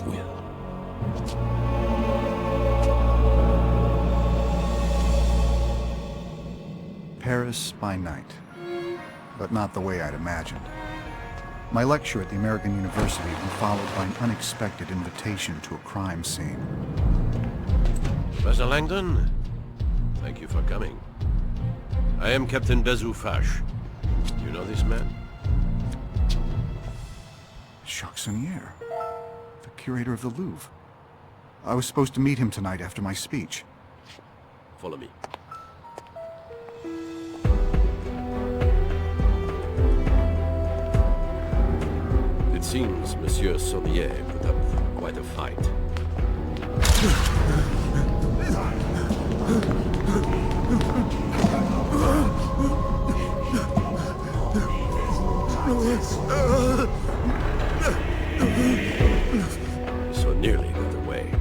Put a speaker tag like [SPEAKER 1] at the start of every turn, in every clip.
[SPEAKER 1] will.
[SPEAKER 2] Paris by night, but not the way I'd imagined. My lecture at the American University had been followed by an unexpected invitation to a crime scene.
[SPEAKER 1] Professor Langdon, thank you for coming. I am Captain Bezoufache. Do you know this man?
[SPEAKER 2] Jacques Sonnier, the curator of the Louvre. I was supposed to meet him tonight after my speech.
[SPEAKER 1] Follow me. It seems Monsieur Sonnier put up quite a fight. So nearly got away.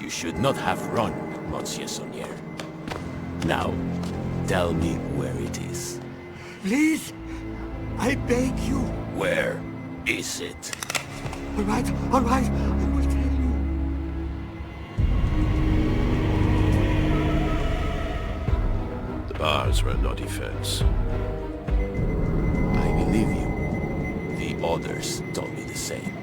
[SPEAKER 3] You should not have run, Monsieur Sonnier. Now, tell me where it is.
[SPEAKER 4] Please, I beg you.
[SPEAKER 3] Where is it?
[SPEAKER 4] All right, I will tell you.
[SPEAKER 1] The bars were no defense.
[SPEAKER 3] I believe you. The others told me the same.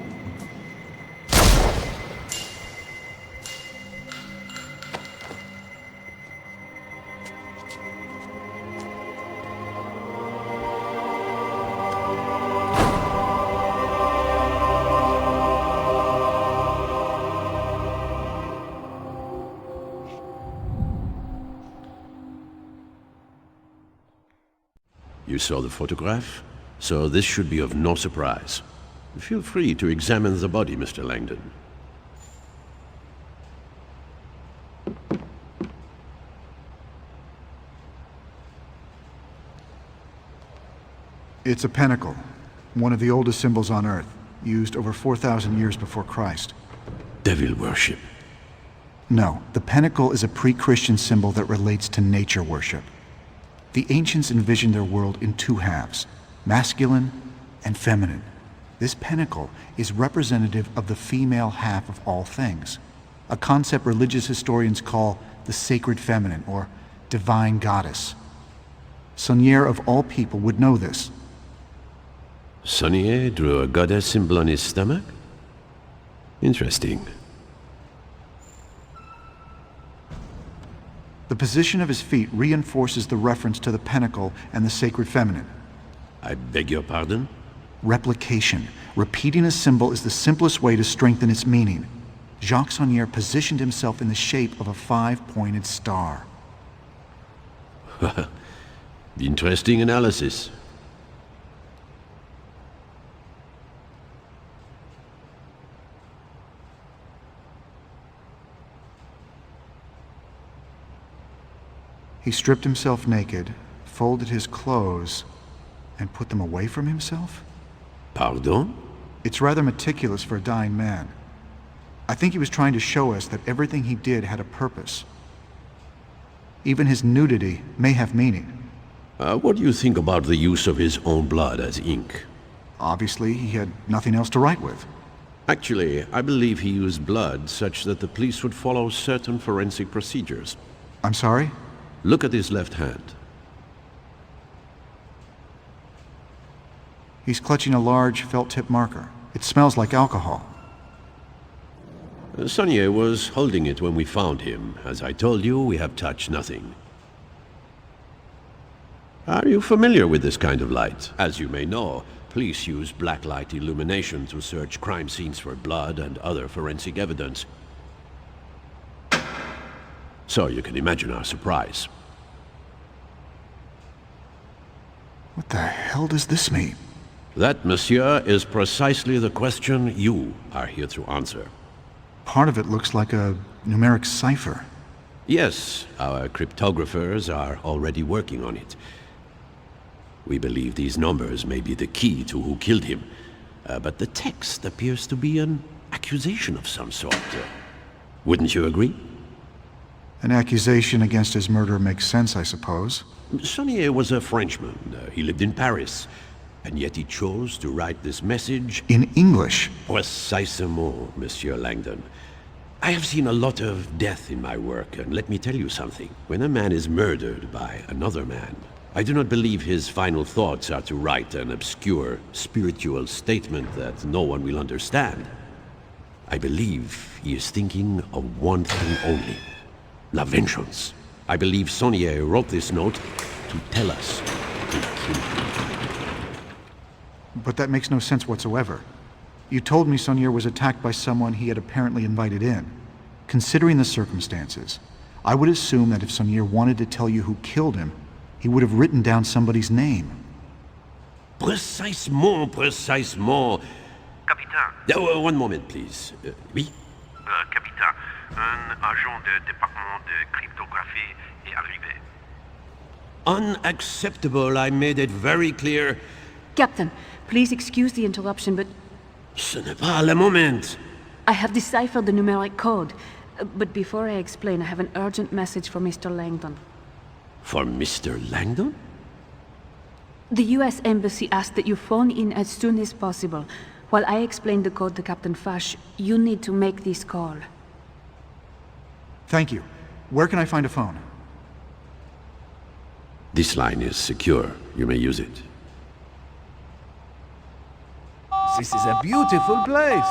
[SPEAKER 1] You saw the photograph, so this should be of no surprise. Feel free to examine the body, Mr. Langdon.
[SPEAKER 2] It's a pentacle, one of the oldest symbols on Earth, used over 4,000 years before Christ.
[SPEAKER 1] Devil worship.
[SPEAKER 2] No, the pentacle is a pre-Christian symbol that relates to nature worship. The ancients envisioned their world in two halves, masculine and feminine. This pentacle is representative of the female half of all things, a concept religious historians call the sacred feminine or divine goddess. Sonnier of all people would know this.
[SPEAKER 1] Sonnier drew a goddess symbol on his stomach? Interesting.
[SPEAKER 2] The position of his feet reinforces the reference to the pentacle and the sacred feminine.
[SPEAKER 1] I beg your pardon?
[SPEAKER 2] Replication. Repeating a symbol is the simplest way to strengthen its meaning. Jacques Sonnier positioned himself in the shape of a five-pointed star.
[SPEAKER 1] Interesting analysis.
[SPEAKER 2] He stripped himself naked, folded his clothes, and put them away from himself?
[SPEAKER 1] Pardon?
[SPEAKER 2] It's rather meticulous for a dying man. I think he was trying to show us that everything he did had a purpose. Even his nudity may have meaning.
[SPEAKER 1] What do you think about the use of his own blood as ink?
[SPEAKER 2] Obviously, he had nothing else to write with.
[SPEAKER 1] Actually, I believe he used blood such that the police would follow certain forensic procedures.
[SPEAKER 2] I'm sorry?
[SPEAKER 1] Look at his left hand.
[SPEAKER 2] He's clutching a large felt-tip marker. It smells like alcohol.
[SPEAKER 1] Sonnier was holding it when we found him. As I told you, we have touched nothing. Are you familiar with this kind of light? As you may know, police use blacklight illumination to search crime scenes for blood and other forensic evidence. So you can imagine our surprise.
[SPEAKER 2] What the hell does this mean?
[SPEAKER 1] That, monsieur, is precisely the question you are here to answer.
[SPEAKER 2] Part of it looks like a numeric cipher.
[SPEAKER 1] Yes, our cryptographers are already working on it. We believe these numbers may be the key to who killed him, but the text appears to be an accusation of some sort. Wouldn't you agree?
[SPEAKER 2] An accusation against his murder makes sense, I suppose.
[SPEAKER 1] Sonnier was a Frenchman. He lived in Paris. And yet he chose to write this message...
[SPEAKER 2] In English?
[SPEAKER 1] Précisément, Monsieur Langdon. I have seen a lot of death in my work, and let me tell you something. When a man is murdered by another man, I do not believe his final thoughts are to write an obscure, spiritual statement that no one will understand. I believe he is thinking of one thing only. La vengeance. I believe Sonnier wrote this note to tell us to kill him.
[SPEAKER 2] But that makes no sense whatsoever. You told me Sonnier was attacked by someone he had apparently invited in. Considering the circumstances, I would assume that if Sonnier wanted to tell you who killed him, he would have written down somebody's name.
[SPEAKER 1] Précisément, précisément.
[SPEAKER 5] Capitaine.
[SPEAKER 1] One moment, please. Oui?
[SPEAKER 5] Capitaine, un agent du département de cryptographie est arrivé.
[SPEAKER 1] Unacceptable. I made it very clear.
[SPEAKER 6] Captain, please excuse the interruption, but
[SPEAKER 1] Ce n'est pas le moment.
[SPEAKER 6] I have deciphered the numeric code. But before I explain, I have an urgent message for Mr. Langdon.
[SPEAKER 1] For Mr. Langdon?
[SPEAKER 6] The US Embassy asked that you phone in as soon as possible. While I explain the code to Captain Fash, you need to make this call.
[SPEAKER 2] Thank you. Where can I find a phone?
[SPEAKER 1] This line is secure. You may use it.
[SPEAKER 7] This is a beautiful place.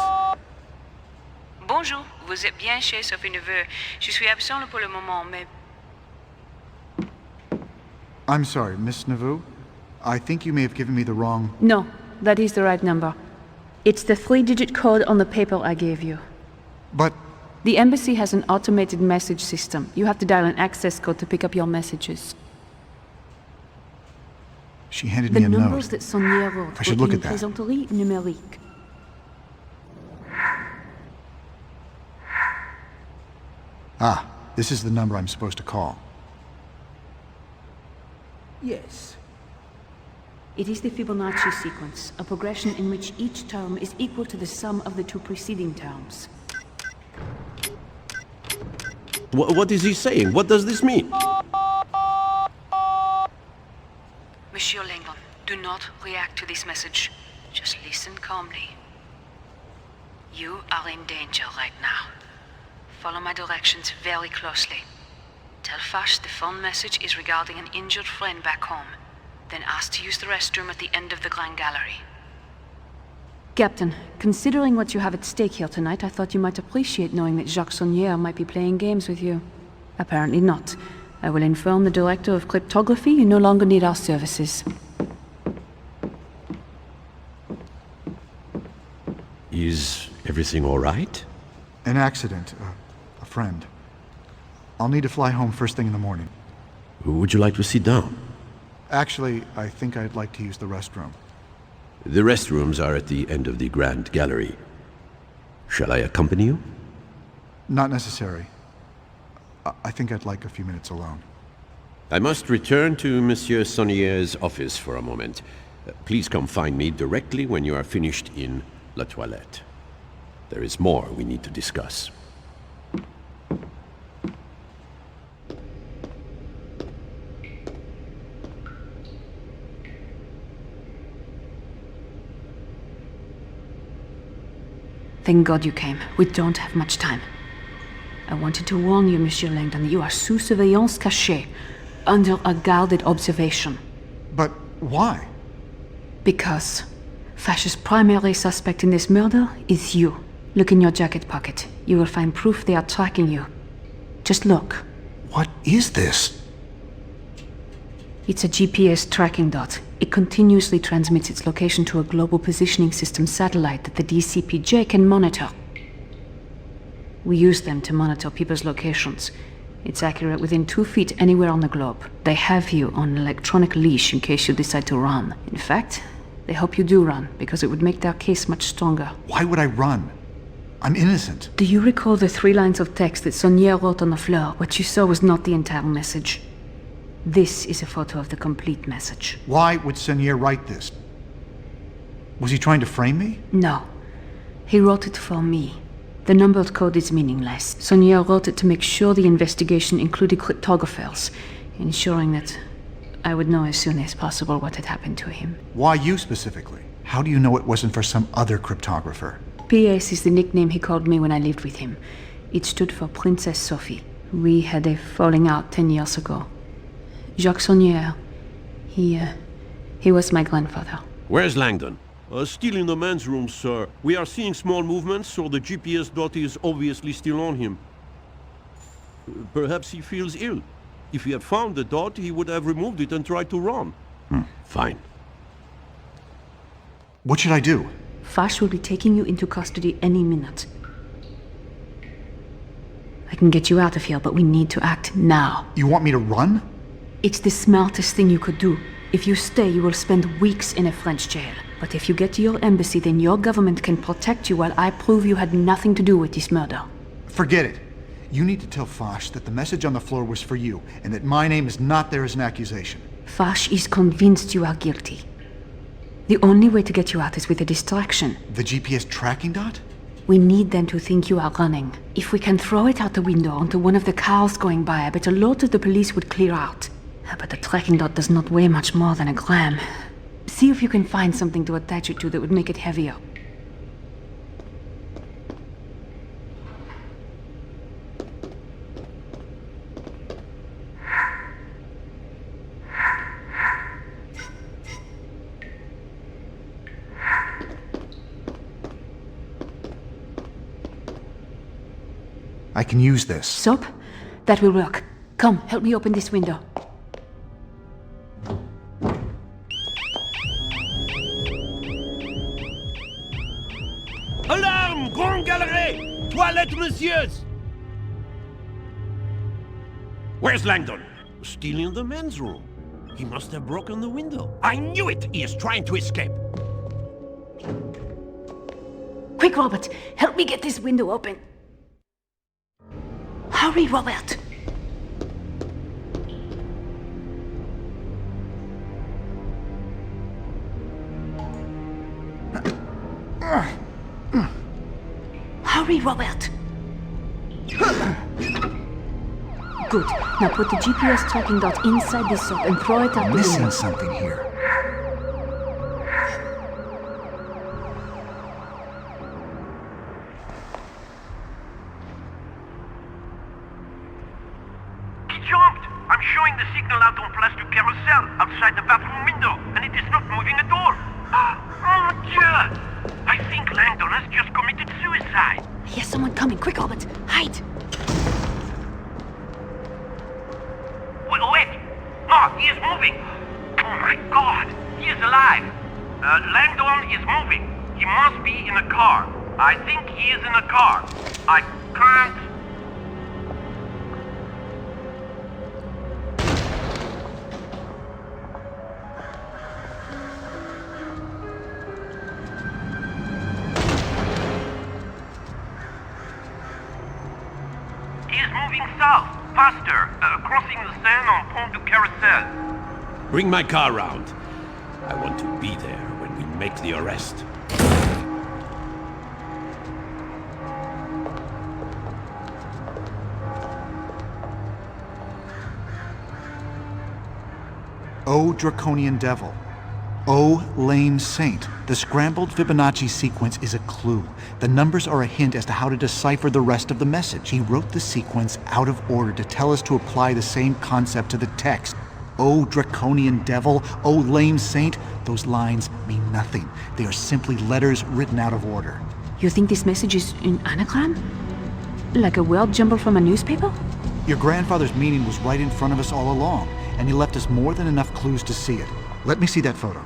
[SPEAKER 8] Bonjour, vous êtes bien chez Sophie Neveu. Je suis absent pour le moment, mais...
[SPEAKER 2] I'm sorry, Miss Nauvoo. I think you may have given me the wrong...
[SPEAKER 6] No, that is the right number. It's the 3-digit code on the paper I gave you.
[SPEAKER 2] But...
[SPEAKER 6] The embassy has an automated message system. You have to dial an access code to pick up your messages.
[SPEAKER 2] She handed
[SPEAKER 6] The
[SPEAKER 2] me a note.
[SPEAKER 6] numbers that Sonnier wrote
[SPEAKER 2] I should
[SPEAKER 6] were
[SPEAKER 2] look
[SPEAKER 6] in
[SPEAKER 2] at that.
[SPEAKER 6] plaisanterie numérique.
[SPEAKER 2] Ah, this is the number I'm supposed to call.
[SPEAKER 7] Yes.
[SPEAKER 6] It is the Fibonacci sequence, a progression in which each term is equal to the sum of the two preceding terms.
[SPEAKER 1] What is he saying? What does this mean?
[SPEAKER 8] Monsieur Langdon, do not react to this message. Just listen calmly. You are in danger right now. Follow my directions very closely. Tell Fash the phone message is regarding an injured friend back home. Then ask to use the restroom at the end of the Grand Gallery.
[SPEAKER 6] Captain, considering what you have at stake here tonight, I thought you might appreciate knowing that Jacques Sonnier might be playing games with you. Apparently not. I will inform the Director of Cryptography you no longer need our services.
[SPEAKER 1] Is everything all right?
[SPEAKER 2] An accident. A friend. I'll need to fly home first thing in the morning.
[SPEAKER 1] Would you like to sit down?
[SPEAKER 2] Actually, I think I'd like to use the restroom.
[SPEAKER 1] The restrooms are at the end of the Grand Gallery. Shall I accompany you?
[SPEAKER 2] Not necessary. I think I'd like a few minutes alone.
[SPEAKER 1] I must return to Monsieur Sonnier's office for a moment. Please come find me directly when you are finished in La Toilette. There is more we need to discuss.
[SPEAKER 6] Thank God you came. We don't have much time. I wanted to warn you, Monsieur Langdon, that you are sous surveillance cachée, under a guarded observation.
[SPEAKER 2] But why?
[SPEAKER 6] Because Fash's primary suspect in this murder is you. Look in your jacket pocket. You will find proof they are tracking you. Just look.
[SPEAKER 2] What is this?
[SPEAKER 6] It's a GPS tracking dot. It continuously transmits its location to a global positioning system satellite that the DCPJ can monitor. We use them to monitor people's locations. It's accurate within 2 feet anywhere on the globe. They have you on an electronic leash in case you decide to run. In fact, they hope you do run, because it would make their case much stronger.
[SPEAKER 2] Why would I run? I'm innocent.
[SPEAKER 6] Do you recall the 3 lines of text that Sonnier wrote on the floor? What you saw was not the entire message. This is a photo of the complete message.
[SPEAKER 2] Why would Seigneur write this? Was he trying to frame me?
[SPEAKER 6] No. He wrote it for me. The numbered code is meaningless. Sonia wrote it to make sure the investigation included cryptographers, ensuring that I would know as soon as possible what had happened to him.
[SPEAKER 2] Why you specifically? How do you know it wasn't for some other cryptographer?
[SPEAKER 6] PS is the nickname he called me when I lived with him. It stood for Princess Sophie. We had a falling out 10 years ago. Jacques Saunier, he was my grandfather.
[SPEAKER 1] Where's Langdon?
[SPEAKER 9] Still in the men's room, sir. We are seeing small movements, so the GPS dot is obviously still on him. Perhaps he feels ill. If he had found the dot, he would have removed it and tried to run.
[SPEAKER 1] Fine.
[SPEAKER 2] What should I do?
[SPEAKER 6] Fash will be taking you into custody any minute. I can get you out of here, but we need to act now.
[SPEAKER 2] You want me to run?
[SPEAKER 6] It's the smartest thing you could do. If you stay, you will spend weeks in a French jail. But if you get to your embassy, then your government can protect you while I prove you had nothing to do with this murder.
[SPEAKER 2] Forget it. You need to tell Fash that the message on the floor was for you, and that my name is not there as an accusation.
[SPEAKER 6] Fash is convinced you are guilty. The only way to get you out is with a distraction.
[SPEAKER 2] The GPS tracking dot?
[SPEAKER 6] We need them to think you are running. If we can throw it out the window onto one of the cars going by, I bet a lot of the police would clear out. But the tracking dot does not weigh much more than a gram. See if you can find something to attach it to that would make it heavier.
[SPEAKER 2] I can use this.
[SPEAKER 6] Soap? That will work. Come, help me open this window.
[SPEAKER 9] Alarme! Grande galerie! Toilette, messieurs!
[SPEAKER 1] Where's Langdon?
[SPEAKER 9] Still in the men's room. He must have broken the window.
[SPEAKER 1] I knew it! He is trying to escape.
[SPEAKER 6] Quick, Robert! Help me get this window open. Hurry, Robert! Hurry, Robert! Good. Now put the GPS tracking dot inside this soap and throw it out the
[SPEAKER 2] Missing
[SPEAKER 6] window.
[SPEAKER 2] something here.
[SPEAKER 5] He jumped! I'm showing the signal out on Place du Carousel, outside the bathroom window, and it is not moving at all. Oh, mon Dieu! I think Langdon has just committed suicide.
[SPEAKER 6] Here's someone coming. Quick, Robert! Hide!
[SPEAKER 5] Wait! No, he is moving! Oh my God! He is alive! Langdon is moving. He must be in a car. I think he is in a car. I can't... He is moving south, faster, crossing the Seine on Pont du Carousel.
[SPEAKER 1] Bring my car round. I want to be there when we make the arrest.
[SPEAKER 2] O draconian devil. O lame saint. The scrambled Fibonacci sequence is a clue. The numbers are a hint as to how to decipher the rest of the message. He wrote the sequence out of order to tell us to apply the same concept to the text. O draconian devil, O lame saint. Those lines mean nothing. They are simply letters written out of order.
[SPEAKER 6] You think this message is an anagram? Like a word jumbled from a newspaper?
[SPEAKER 2] Your grandfather's meaning was right in front of us all along, and he left us more than enough clues to see it. Let me see that photo.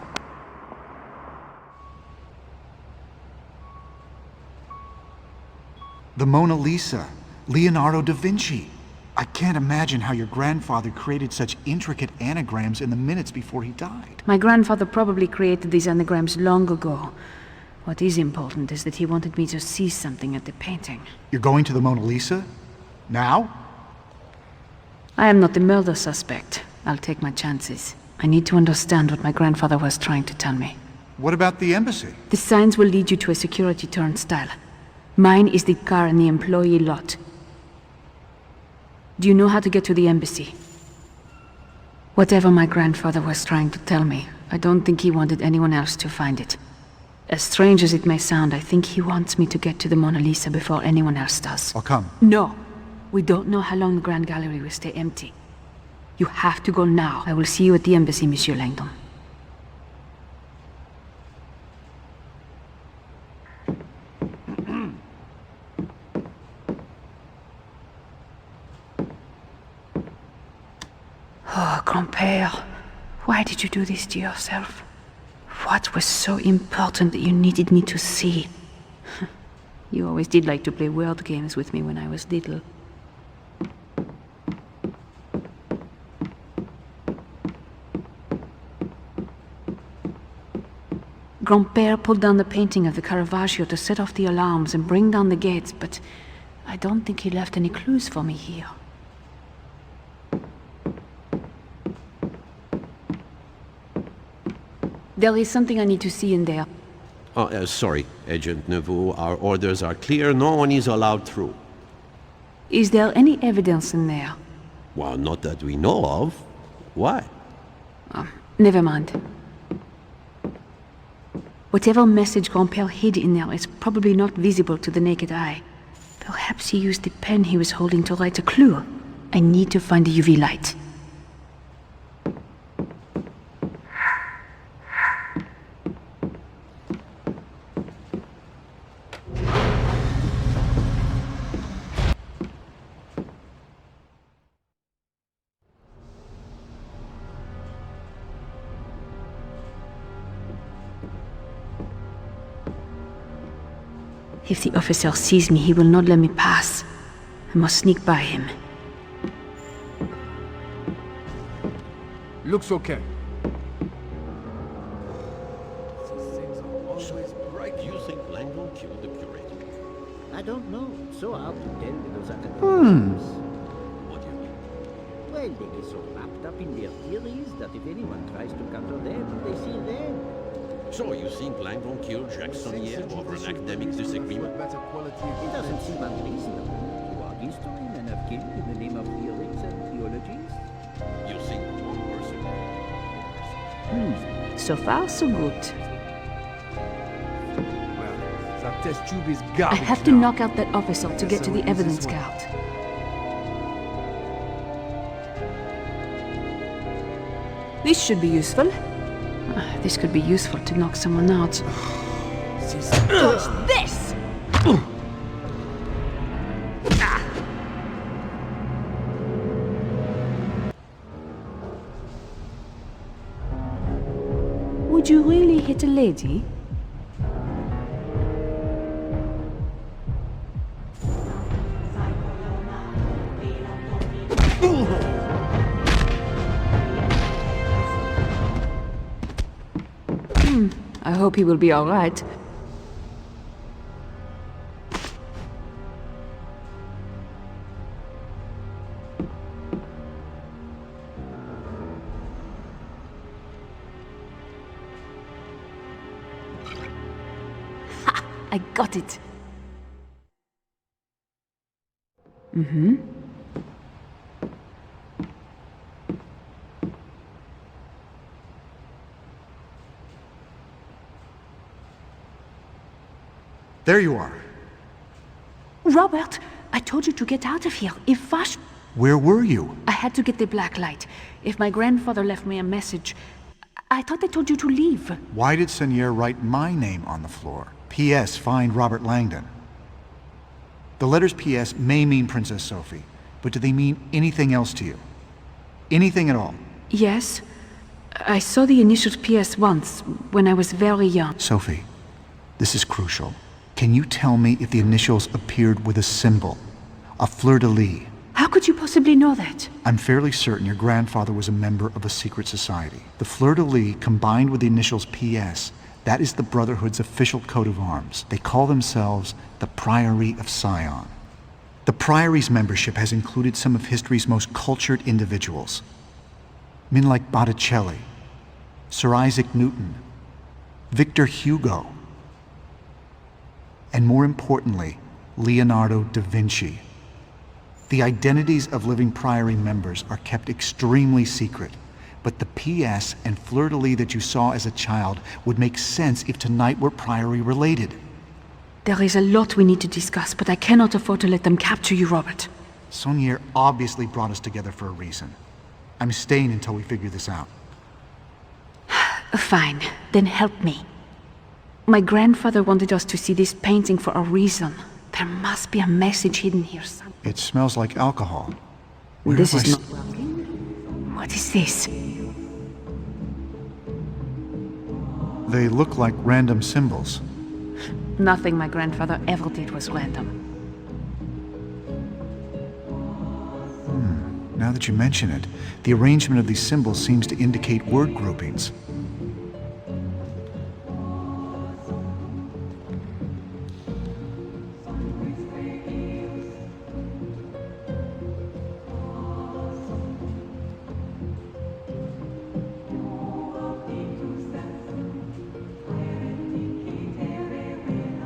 [SPEAKER 2] The Mona Lisa, Leonardo da Vinci. I can't imagine how your grandfather created such intricate anagrams in the minutes before he died.
[SPEAKER 6] My grandfather probably created these anagrams long ago. What is important is that he wanted me to see something at the painting.
[SPEAKER 2] You're going to the Mona Lisa? Now?
[SPEAKER 6] I am not the murder suspect. I'll take my chances. I need to understand what my grandfather was trying to tell me.
[SPEAKER 2] What about the embassy?
[SPEAKER 6] The signs will lead you to a security turnstile. Mine is the car in the employee lot. Do you know how to get to the embassy? Whatever my grandfather was trying to tell me, I don't think he wanted anyone else to find it. As strange as it may sound, I think he wants me to get to the Mona Lisa before anyone else does.
[SPEAKER 2] I'll come.
[SPEAKER 6] No. We don't know how long the Grand Gallery will stay empty. You have to go now. I will see you at the embassy, Monsieur Langdon. Oh, grand-père, why did you do this to yourself? What was so important that you needed me to see? You always did like to play word games with me when I was little. Grand-père pulled down the painting of the Caravaggio to set off the alarms and bring down the gates, but I don't think he left any clues for me here. There is something I need to see in there.
[SPEAKER 1] Sorry, Agent Neveu. Our orders are clear. No one is allowed through.
[SPEAKER 6] Is there any evidence in there?
[SPEAKER 1] Well, not that we know of. Why?
[SPEAKER 6] Never mind. Whatever message Grand-père hid in there is probably not visible to the naked eye. Perhaps he used the pen he was holding to write a clue. I need to find the UV light. If the officer sees me, he will not let me pass. I must sneak by him.
[SPEAKER 7] Looks okay.
[SPEAKER 1] You think Langdon killed the curator?
[SPEAKER 10] I don't know. It's so hard to tell with those academics.
[SPEAKER 1] What do you mean?
[SPEAKER 10] Well, they get so wrapped up in their theories that if anyone tries to counter them, they see red.
[SPEAKER 1] So you think Langdon killed Jacques Sonnier over an academic disagreement?
[SPEAKER 10] It doesn't seem unreasonable to argue to him and have killed in the name of theories and theologies.
[SPEAKER 1] You think one person?
[SPEAKER 6] So far, so good.
[SPEAKER 7] Well, that test tube is garbage.
[SPEAKER 6] I have to
[SPEAKER 7] now.
[SPEAKER 6] knock out that officer to get to the evidence card. This should be useful. This could be useful to knock someone out. Touch this! Would you really hit a lady? I hope he will be all right. Ha! I got it.
[SPEAKER 2] There you are.
[SPEAKER 6] Robert, I told you to get out of here. If Vash...
[SPEAKER 2] Where were you?
[SPEAKER 6] I had to get the black light. If my grandfather left me a message... I thought I told you to leave.
[SPEAKER 2] Why did Sonnier write my name on the floor? P.S. Find Robert Langdon. The letters P.S. may mean Princess Sophie, but do they mean anything else to you? Anything at all?
[SPEAKER 6] Yes. I saw the initials PS once, when I was very young.
[SPEAKER 2] Sophie, this is crucial. Can you tell me if the initials appeared with a symbol? A fleur-de-lis?
[SPEAKER 6] How could you possibly know that?
[SPEAKER 2] I'm fairly certain your grandfather was a member of a secret society. The fleur-de-lis combined with the initials PS, that is the Brotherhood's official coat of arms. They call themselves the Priory of Sion. The Priory's membership has included some of history's most cultured individuals. Men like Botticelli, Sir Isaac Newton, Victor Hugo. And more importantly, Leonardo da Vinci. The identities of living Priory members are kept extremely secret, but the PS and fleur-de-lis that you saw as a child would make sense if tonight were Priory related.
[SPEAKER 6] There is a lot we need to discuss, but I cannot afford to let them capture you, Robert.
[SPEAKER 2] Saunier obviously brought us together for a reason. I'm staying until we figure this out.
[SPEAKER 6] Fine, then help me. My grandfather wanted us to see this painting for a reason. There must be a message hidden here somewhere.
[SPEAKER 2] It smells like alcohol. Where
[SPEAKER 6] This
[SPEAKER 2] have
[SPEAKER 6] is
[SPEAKER 2] I
[SPEAKER 6] not... What is this?
[SPEAKER 2] They look like random symbols.
[SPEAKER 6] Nothing my grandfather ever did was random.
[SPEAKER 2] Now that you mention it, the arrangement of these symbols seems to indicate word groupings.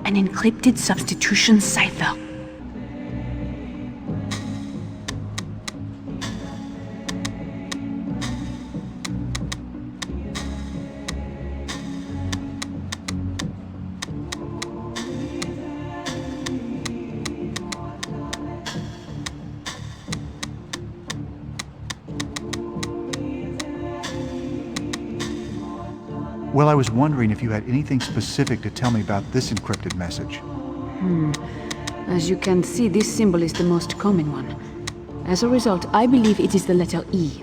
[SPEAKER 6] An encrypted substitution cipher.
[SPEAKER 2] Well, I was wondering if you had anything specific to tell me about this encrypted message.
[SPEAKER 6] As you can see, this symbol is the most common one. As a result, I believe it is the letter E.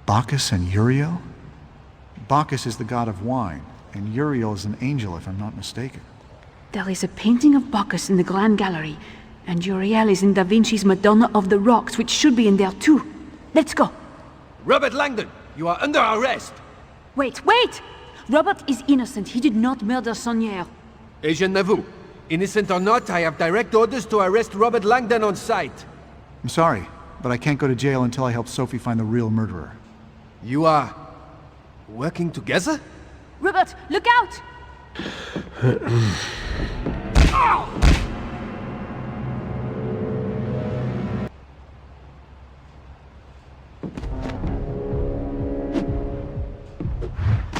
[SPEAKER 2] Bacchus and Uriel? Bacchus is the god of wine, and Uriel is an angel, if I'm not mistaken.
[SPEAKER 6] There is a painting of Bacchus in the Grand Gallery, and Uriel is in Da Vinci's Madonna of the Rocks, which should be in there too. Let's go.
[SPEAKER 7] Robert Langdon, you are under arrest.
[SPEAKER 6] Wait! Robert is innocent. He did not murder Saunier.
[SPEAKER 7] Agent Nauvoo, innocent or not, I have direct orders to arrest Robert Langdon on sight.
[SPEAKER 2] I'm sorry, but I can't go to jail until I help Sophie find the real murderer.
[SPEAKER 7] You are... working together?
[SPEAKER 6] Robert, look out!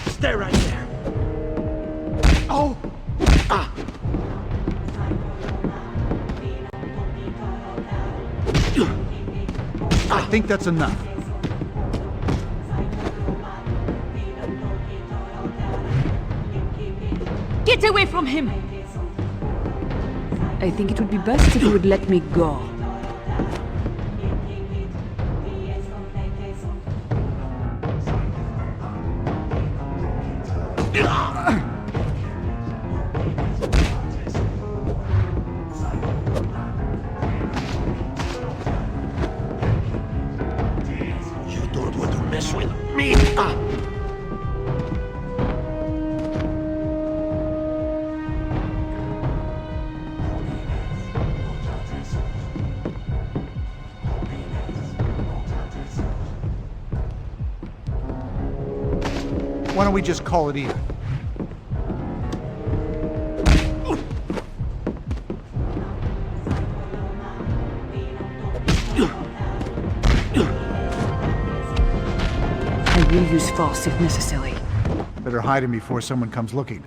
[SPEAKER 7] Stay right there. Oh!
[SPEAKER 2] I think that's enough.
[SPEAKER 6] Get away from him! I think it would be best if you would let me go.
[SPEAKER 1] You don't want to mess with me.
[SPEAKER 2] Why don't we just call it even?
[SPEAKER 6] I will use force if necessary.
[SPEAKER 2] Better hide him before someone comes looking.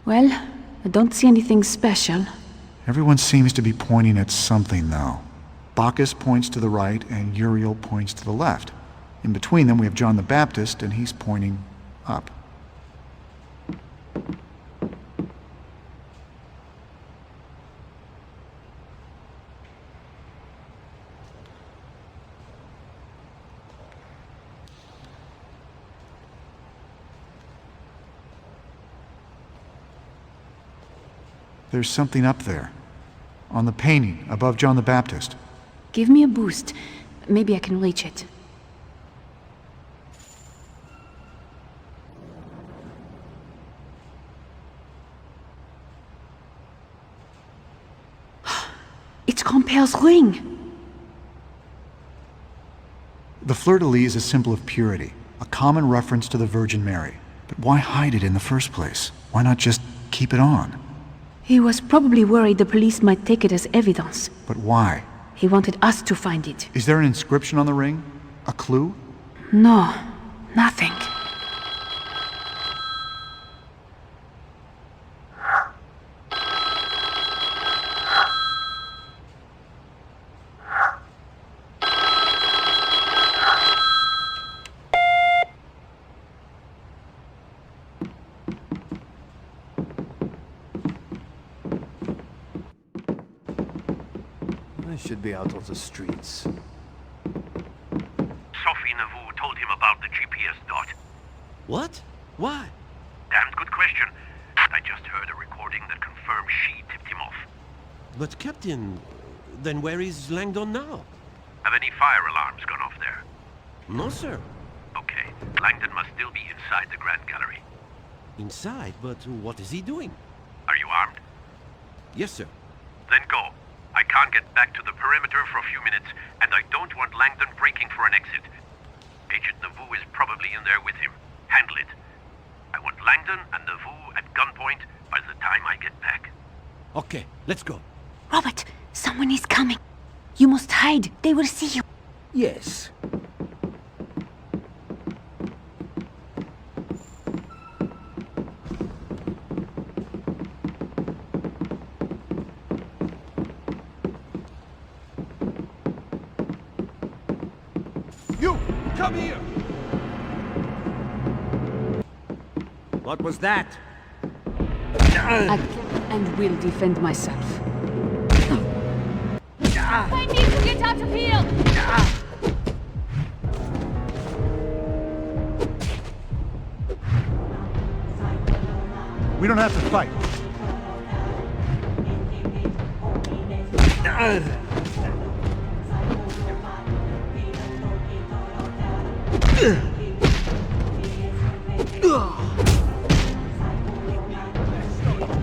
[SPEAKER 6] Well, I don't see anything special.
[SPEAKER 2] Everyone seems to be pointing at something, though. Bacchus points to the right, and Uriel points to the left. In between them, we have John the Baptist, and he's pointing up. There's something up there. On the painting, above John the Baptist.
[SPEAKER 6] Give me a boost. Maybe I can reach it. It's Compere's ring!
[SPEAKER 2] The fleur-de-lis is a symbol of purity, a common reference to the Virgin Mary. But why hide it in the first place? Why not just keep it on?
[SPEAKER 6] He was probably worried the police might take it as evidence.
[SPEAKER 2] But why?
[SPEAKER 6] He wanted us to find it.
[SPEAKER 2] Is there an inscription on the ring? A clue?
[SPEAKER 6] No, nothing.
[SPEAKER 7] I should be out of the streets.
[SPEAKER 5] Sophie Nauvoo told him about the GPS dot.
[SPEAKER 9] What? Why?
[SPEAKER 5] Damned good question. I just heard a recording that confirmed she tipped him off.
[SPEAKER 9] But Captain, then where is Langdon now?
[SPEAKER 5] Have any fire alarms gone off there?
[SPEAKER 9] No, sir.
[SPEAKER 5] Okay, Langdon must still be inside the Grand Gallery.
[SPEAKER 9] Inside? But what is he doing?
[SPEAKER 5] Are you armed?
[SPEAKER 9] Yes, sir.
[SPEAKER 5] Then go. I can't get back to the perimeter for a few minutes, and I don't want Langdon breaking for an exit. Agent Nauvoo is probably in there with him. Handle it. I want Langdon and Nauvoo at gunpoint by the time I get back.
[SPEAKER 9] Okay, let's go.
[SPEAKER 6] Robert, someone is coming. You must hide. They will see you.
[SPEAKER 10] Yes.
[SPEAKER 7] You! Come here!
[SPEAKER 10] What was that?
[SPEAKER 6] I can and will defend myself.
[SPEAKER 11] I need to get out of here!
[SPEAKER 2] We don't have to fight.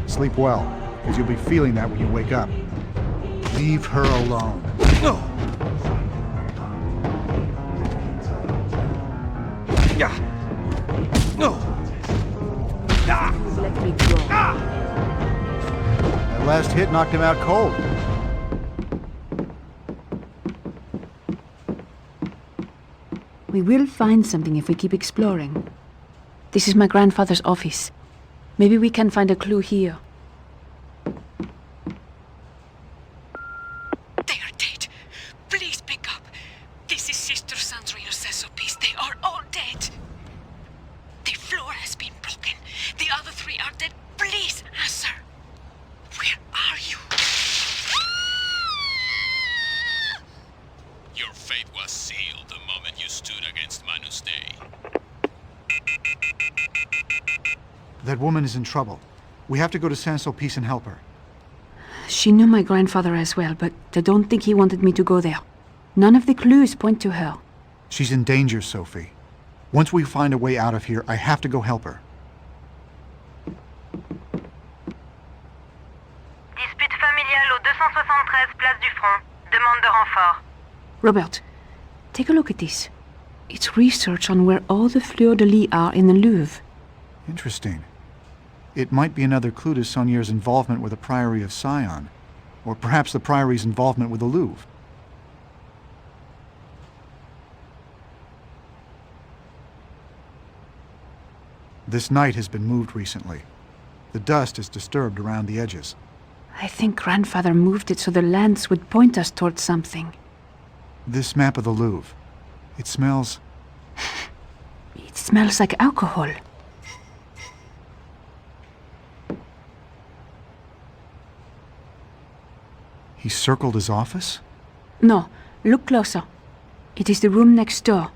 [SPEAKER 2] Sleep well, because you'll be feeling that when you wake up. Leave her alone.
[SPEAKER 6] Let me go.
[SPEAKER 2] That last hit knocked him out cold.
[SPEAKER 6] We will find something if we keep exploring. This is my grandfather's office. Maybe we can find a clue here.
[SPEAKER 8] They are dead. Please pick up. This is Sister Sandrina's Cesopies. They are all dead. The floor has been broken. The other three are dead. Please answer. Where are you?
[SPEAKER 12] Your fate was sealed the moment
[SPEAKER 2] That woman is in trouble. We have to go to Saint-Sulpice and help her.
[SPEAKER 6] She knew my grandfather as well, but I don't think he wanted me to go there. None of the clues point to her.
[SPEAKER 2] She's in danger, Sophie. Once we find a way out of here, I have to go help her.
[SPEAKER 12] Dispute familiale au 273 place du Front. Demande de renfort.
[SPEAKER 6] Robert, take a look at this. It's research on where all the fleurs-de-lis are in the Louvre.
[SPEAKER 2] Interesting. It might be another clue to Saunier's involvement with the Priory of Sion, or perhaps the Priory's involvement with the Louvre. This night has been moved recently. The dust is disturbed around the edges.
[SPEAKER 6] I think grandfather moved it so the lens would point us towards something.
[SPEAKER 2] This map of the Louvre, it smells...
[SPEAKER 6] It smells like alcohol.
[SPEAKER 2] He circled his office?
[SPEAKER 6] No, look closer. It is the room next door,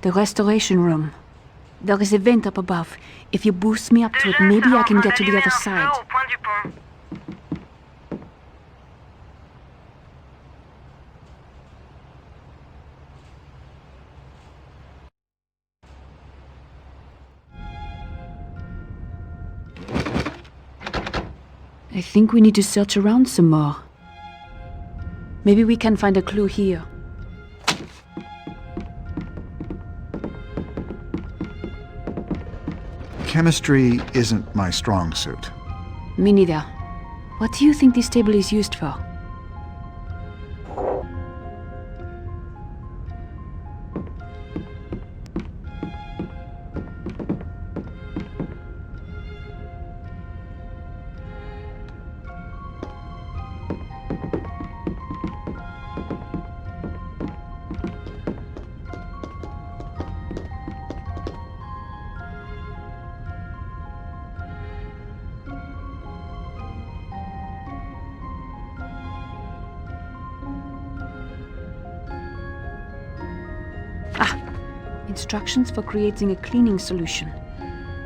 [SPEAKER 6] the restoration room. There is a vent up above. If you boost me up to it, maybe I can get to the other side. I think we need to search around some more. Maybe we can find a clue here.
[SPEAKER 2] Chemistry isn't my strong suit.
[SPEAKER 6] Me neither. What do you think this table is used for? Instructions for creating a cleaning solution.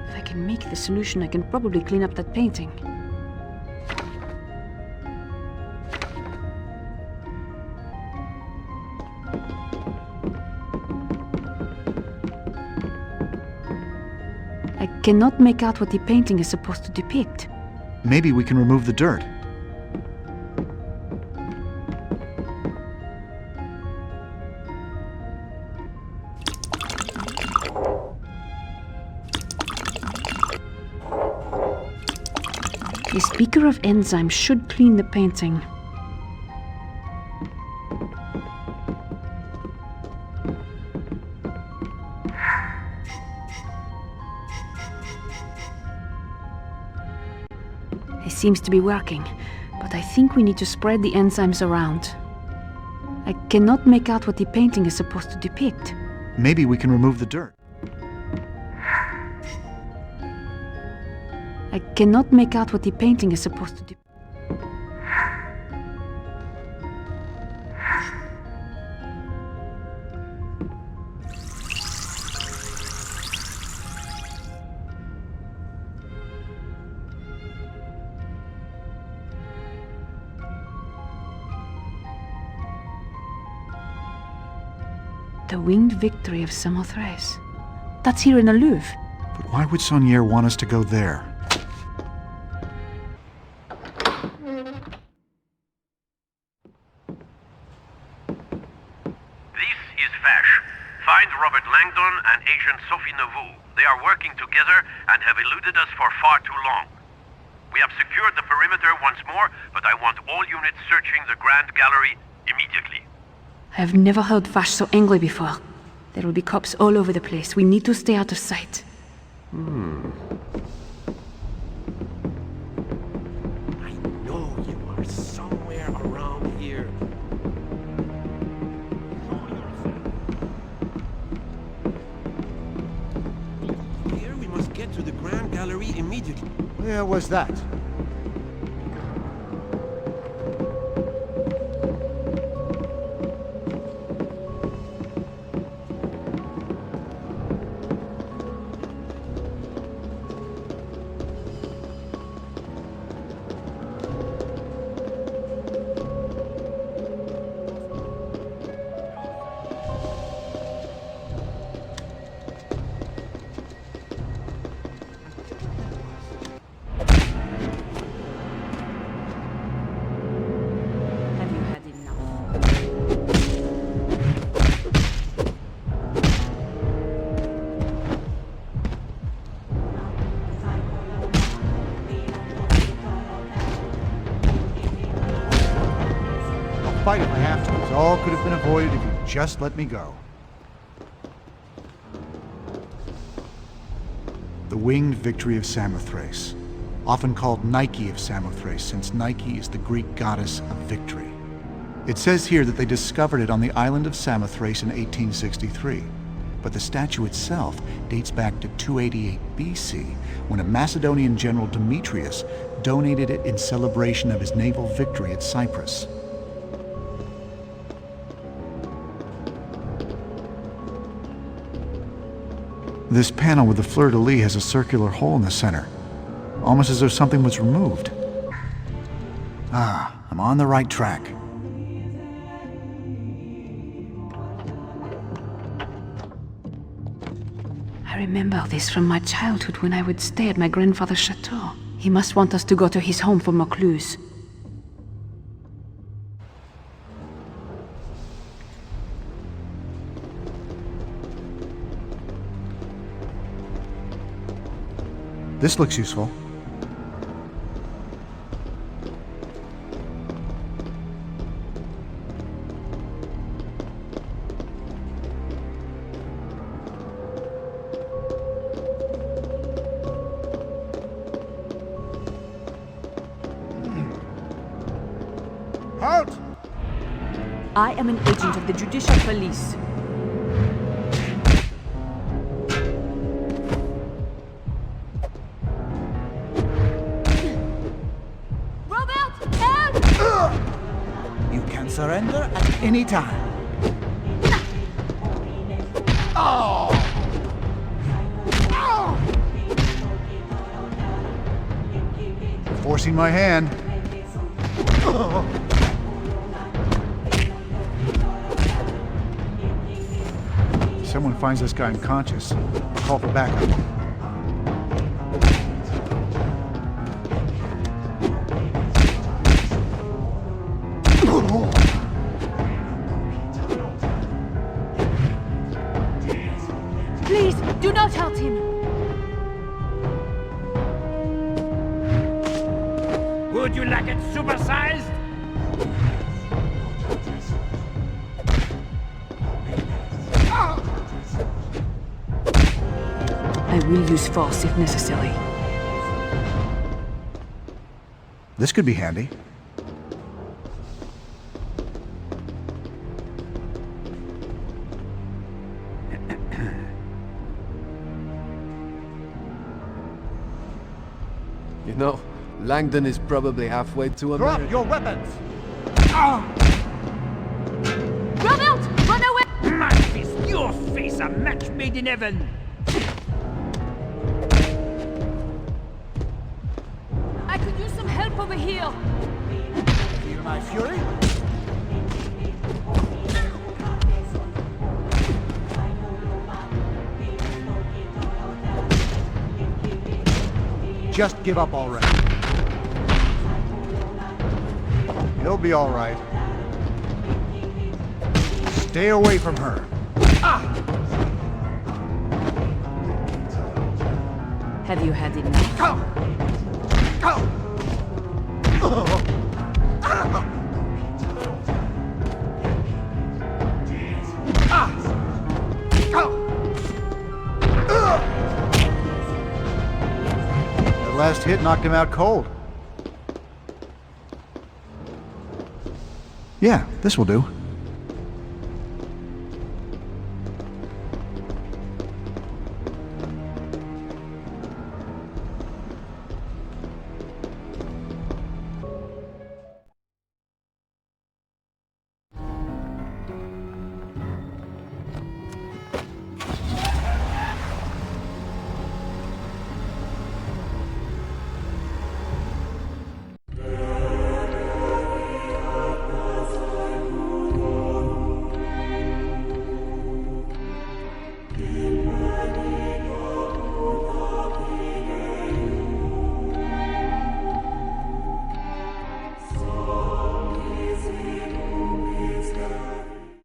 [SPEAKER 6] If I can make the solution, I can probably clean up that painting. I cannot make out what the painting is supposed to depict.
[SPEAKER 2] Maybe we can remove the dirt.
[SPEAKER 6] A speaker of enzymes should clean the painting. It seems to be working, but I think we need to spread the enzymes around. I cannot make out what the painting is supposed to depict.
[SPEAKER 2] Maybe we can remove the dirt.
[SPEAKER 6] I cannot make out what the painting is supposed to do. The winged victory of Samothrace. That's here in the Louvre.
[SPEAKER 2] But why would Saunier want us to go there?
[SPEAKER 5] Find Robert Langdon and Agent Sophie Neveu. They are working together and have eluded us for far too long. We have secured the perimeter once more, but I want all units searching the Grand Gallery immediately.
[SPEAKER 6] I have never heard Vache so angry before. There will be cops all over the place. We need to stay out of sight.
[SPEAKER 1] I know you are somewhere around here. Get to the Grand Gallery immediately.
[SPEAKER 2] Where was that? fight if I have to. This all could have been avoided if you just let me go. The winged victory of Samothrace, often called Nike of Samothrace, since Nike is the Greek goddess of victory. It says here that they discovered it on the island of Samothrace in 1863, but the statue itself dates back to 288 BC, when a Macedonian general Demetrius donated it in celebration of his naval victory at Cyprus. This panel with the fleur-de-lis has a circular hole in the center, almost as though something was removed. Ah, I'm on the right track.
[SPEAKER 6] I remember this from my childhood when I would stay at my grandfather's chateau. He must want us to go to his home for Vaucluse.
[SPEAKER 2] This looks useful.
[SPEAKER 4] Halt!
[SPEAKER 11] I am an agent of the Judicial Police. Robert, help!
[SPEAKER 2] You can surrender at any time. Oh! Forcing my hand. If someone finds this guy unconscious, I'll call for backup.
[SPEAKER 11] Please, do not hurt him.
[SPEAKER 5] Would you like it supersized?
[SPEAKER 6] I will use force if necessary.
[SPEAKER 2] This could be handy.
[SPEAKER 7] You know, Langdon is probably halfway to America.
[SPEAKER 4] Drop your weapons!
[SPEAKER 11] Robert, run away!
[SPEAKER 5] My fist, your face, a match made in heaven!
[SPEAKER 11] I could use some help over here.
[SPEAKER 4] Feel my fury?
[SPEAKER 2] Just give up already. He'll be all right. Stay away from her.
[SPEAKER 6] Have you had enough?
[SPEAKER 2] That last hit knocked him out cold. Yeah, this will do.